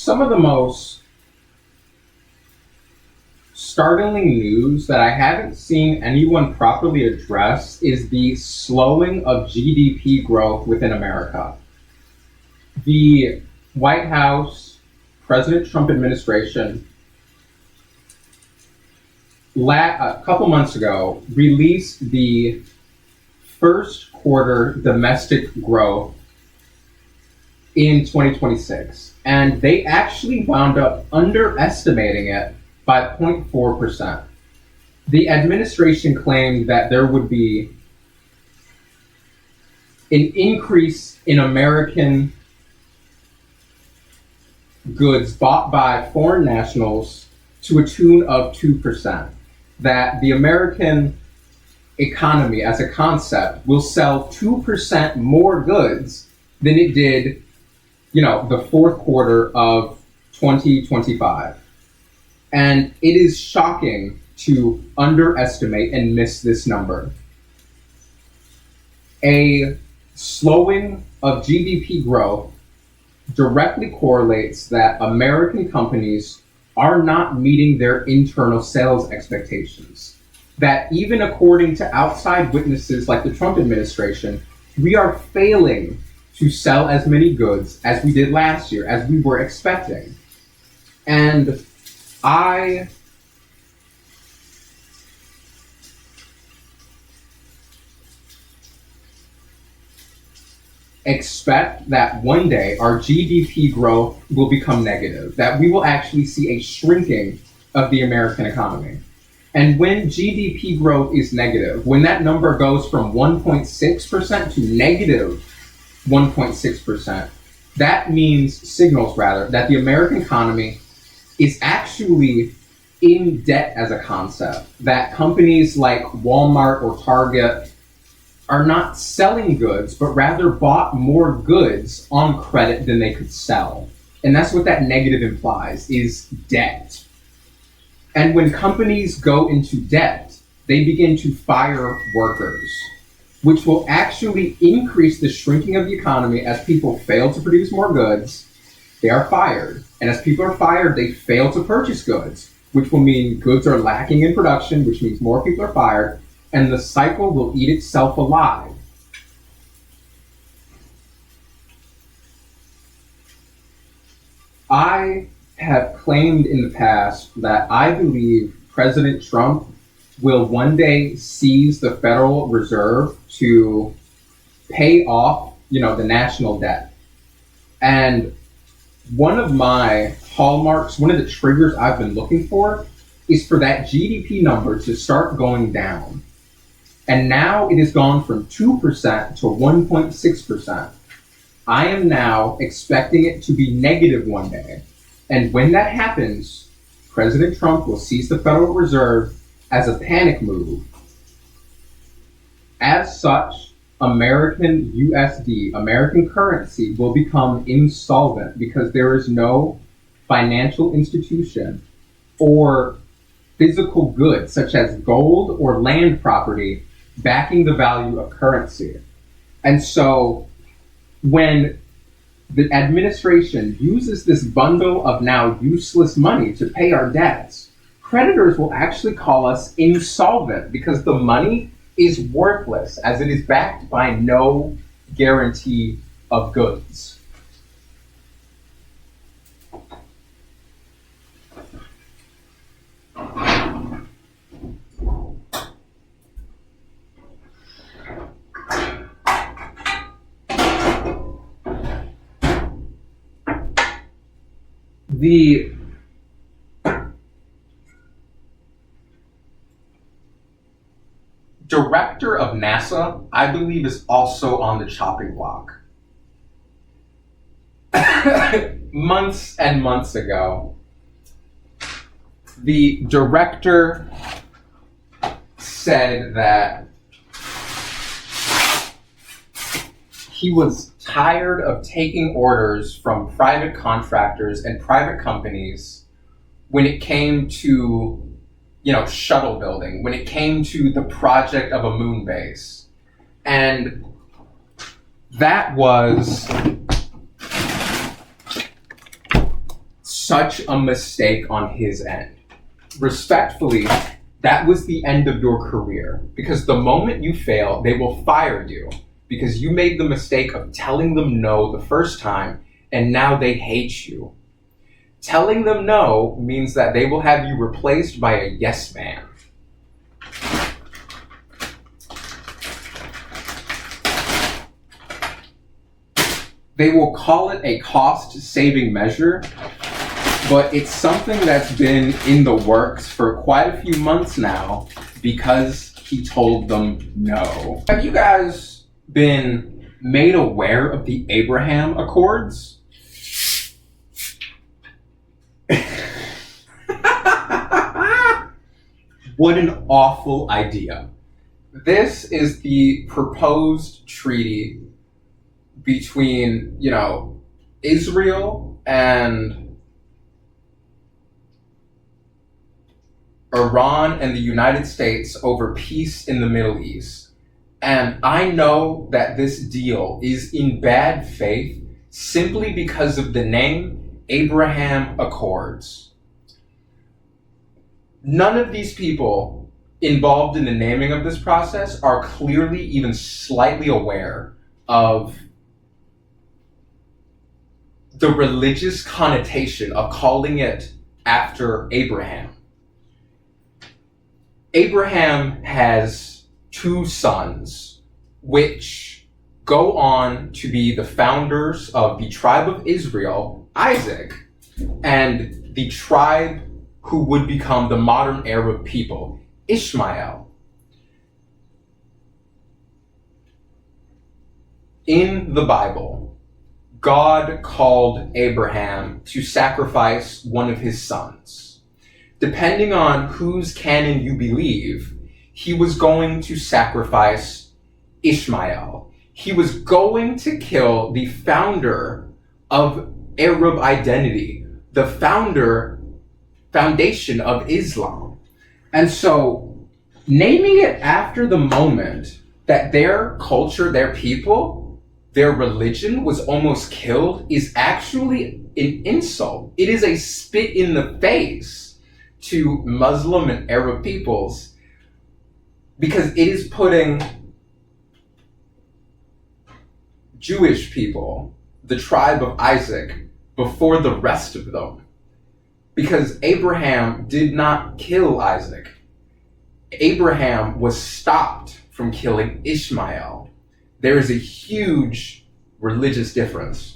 some of the most startling news that I haven't seen anyone properly address is the slowing of GDP growth within America. The White House, President Trump administration, a couple months ago, released the first quarter domestic growth in 2026. And they actually wound up underestimating it by 0.4%. The administration claimed that there would be an increase in American goods bought by foreign nationals to a tune of 2%. That the American economy as a concept will sell 2% more goods than it did, the fourth quarter of 2025. And it is shocking to underestimate and miss this number. A slowing of GDP growth directly correlates that American companies are not meeting their internal sales expectations. That even according to outside witnesses like the Trump administration, we are failing to sell as many goods as we did last year, as we were expecting. And I expect that one day our GDP growth will become negative, that we will actually see a shrinking of the American economy. And when GDP growth is negative, when that number goes from 1.6% to negative 1.6%, that signals that the American economy is actually in debt as a concept, that companies like Walmart or Target are not selling goods, but rather bought more goods on credit than they could sell. And that's what that negative implies, is debt. And when companies go into debt, they begin to fire workers, which will actually increase the shrinking of the economy. As people fail to produce more goods, they are fired. And as people are fired, they fail to purchase goods, which will mean goods are lacking in production, which means more people are fired, and the cycle will eat itself alive. I have claimed in the past that I believe President Trump will one day seize the Federal Reserve to pay off, the national debt. And one of my hallmarks, one of the triggers I've been looking for is for that GDP number to start going down. And now it has gone from 2% to 1.6%. I am now expecting it to be negative one day. And when that happens, President Trump will seize the Federal Reserve as a panic move. As such, American USD, American currency, will become insolvent because there is no financial institution or physical goods such as gold or land property backing the value of currency. And so when the administration uses this bundle of now useless money to pay our debts, creditors will actually call us insolvent because the money is worthless as it is backed by no guarantee of goods. The director of NASA, I believe, is also on the chopping block. Months and months ago, the director said that he was tired of taking orders from private contractors and private companies when it came to, shuttle building, when it came to the project of a moon base. And that was such a mistake on his end. Respectfully, that was the end of your career, because the moment you fail, they will fire you because you made the mistake of telling them no the first time, and now they hate you. Telling them no means that they will have you replaced by a yes man. They will call it a cost-saving measure, but it's something that's been in the works for quite a few months now because he told them no. Have you guys been made aware of the Abraham Accords? What an awful idea. This is the proposed treaty between, Israel and Iran and the United States over peace in the Middle East. And I know that this deal is in bad faith simply because of the name Abraham Accords. None of these people involved in the naming of this process are clearly even slightly aware of the religious connotation of calling it after Abraham. Abraham has 2 sons, which go on to be the founders of the tribe of Israel, Isaac, and the tribe who would become the modern Arab people, Ishmael. In the Bible, God called Abraham to sacrifice one of his sons. Depending on whose canon you believe, he was going to sacrifice Ishmael. He was going to kill the founder of Arab identity, the foundation of Islam. And so, naming it after the moment that their culture, their people, their religion was almost killed is actually an insult. It is a spit in the face to Muslim and Arab peoples, because it is putting Jewish people, the tribe of Isaac, before the rest of them. Because Abraham did not kill Isaac. Abraham was stopped from killing Ishmael. There is a huge religious difference.